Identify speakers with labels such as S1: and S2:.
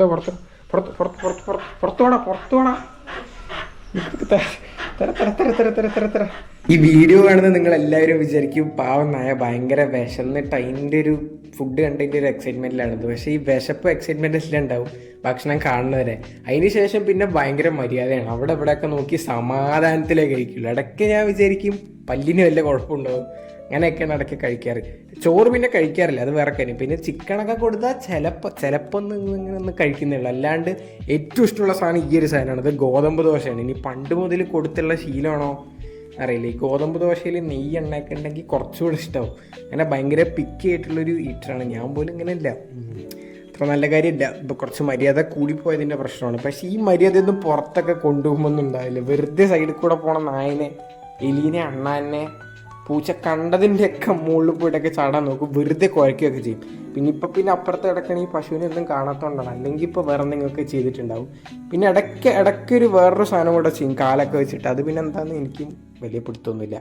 S1: പുറത്ത് പുറത്ത് പുറത്ത് പുറത്ത് പുറത്ത് പുറത്ത് പുറത്ത് വേണം പുറത്ത് വേണം. ഈ വീഡിയോ കാണുന്ന നിങ്ങൾ എല്ലാവരും വിചാരിക്കും പാവം നായ ഭയങ്കര വിശന്നിട്ട് അതിൻ്റെ ഒരു ഫുഡ് കണ്ടതിൻ്റെ ഒരു എക്സൈറ്റ്മെൻറ്റിലാണത്. പക്ഷേ ഈ വിശപ്പ് എക്സൈറ്റ്മെൻറ്റ് ഉണ്ടാവും ഭക്ഷണം കാണുന്നവരെ. അതിന് ശേഷം പിന്നെ ഭയങ്കര മര്യാദയാണ്. അവിടെ ഇവിടെയൊക്കെ നോക്കി സമാധാനത്തിലേ കഴിക്കുള്ളൂ. ഇടയ്ക്ക് ഞാൻ വിചാരിക്കും പല്ലിന് വല്ല കുഴപ്പമുണ്ടാവും, അങ്ങനെയൊക്കെയാണ് ഇടയ്ക്ക് കഴിക്കാറ്. ചോറ് പിന്നെ കഴിക്കാറില്ല, അത് വേറെ കാര്യം. പിന്നെ ചിക്കനൊക്കെ കൊടുത്താൽ ചിലപ്പോൾ ഒന്ന് കഴിക്കുന്നേ ഉള്ളൂ. അല്ലാണ്ട് ഏറ്റവും ഇഷ്ടമുള്ള സാധനം ഈ ഒരു സാധനമാണ്, ഇത് ഗോതമ്പ് ദോശയാണ്. ഇനി പണ്ട് മുതൽ കൊടുത്തുള്ള ശീലമാണോ അറിയില്ല. ഈ ഗോതമ്പ് ദോശയിൽ നെയ്യ് എണ്ണയൊക്കെ ഉണ്ടെങ്കിൽ കുറച്ചുകൂടെ ഇഷ്ടമാവും. അങ്ങനെ ഭയങ്കര പിക്കി ആയിട്ടുള്ളൊരു ഈറ്ററാണ് ഞാൻ. പോലും ഇങ്ങനെ ഇല്ല, അത്ര നല്ല കാര്യമില്ല. ഇപ്പോൾ കുറച്ച് മര്യാദ കൂടിപ്പോയതിൻ്റെ പ്രശ്നമാണ്. പക്ഷേ ഈ മര്യാദയൊന്നും പുറത്തൊക്കെ കൊണ്ടുപോകുമ്പോൾ ഉണ്ടാവില്ല. വെറുതെ സൈഡിൽ കൂടെ പോണ നായനെ, എലീനെ, അണ്ണാനെ, പൂച്ച കണ്ടതിൻ്റെയൊക്കെ മുകളിൽ പോയിട്ടൊക്കെ ചാടാൻ നോക്കും, വെറുതെ കുഴക്കുകയൊക്കെ ചെയ്യും. പിന്നെ അപ്പുറത്ത് കിടക്കണ ഈ പശുവിനെ ഒന്നും കാണാത്തതുകൊണ്ടാണ്, അല്ലെങ്കിൽ ഇപ്പോൾ വേറെ എന്തെങ്കിലുമൊക്കെ ചെയ്തിട്ടുണ്ടാവും. പിന്നെ ഇടയ്ക്കൊരു വേറൊരു സാധനം കൂടെ ചെയ്യും, കാലൊക്കെ വെച്ചിട്ട്. അത് പിന്നെ എന്താണെന്ന് എനിക്കും വലിയ പിടുത്തമൊന്നുമില്ല.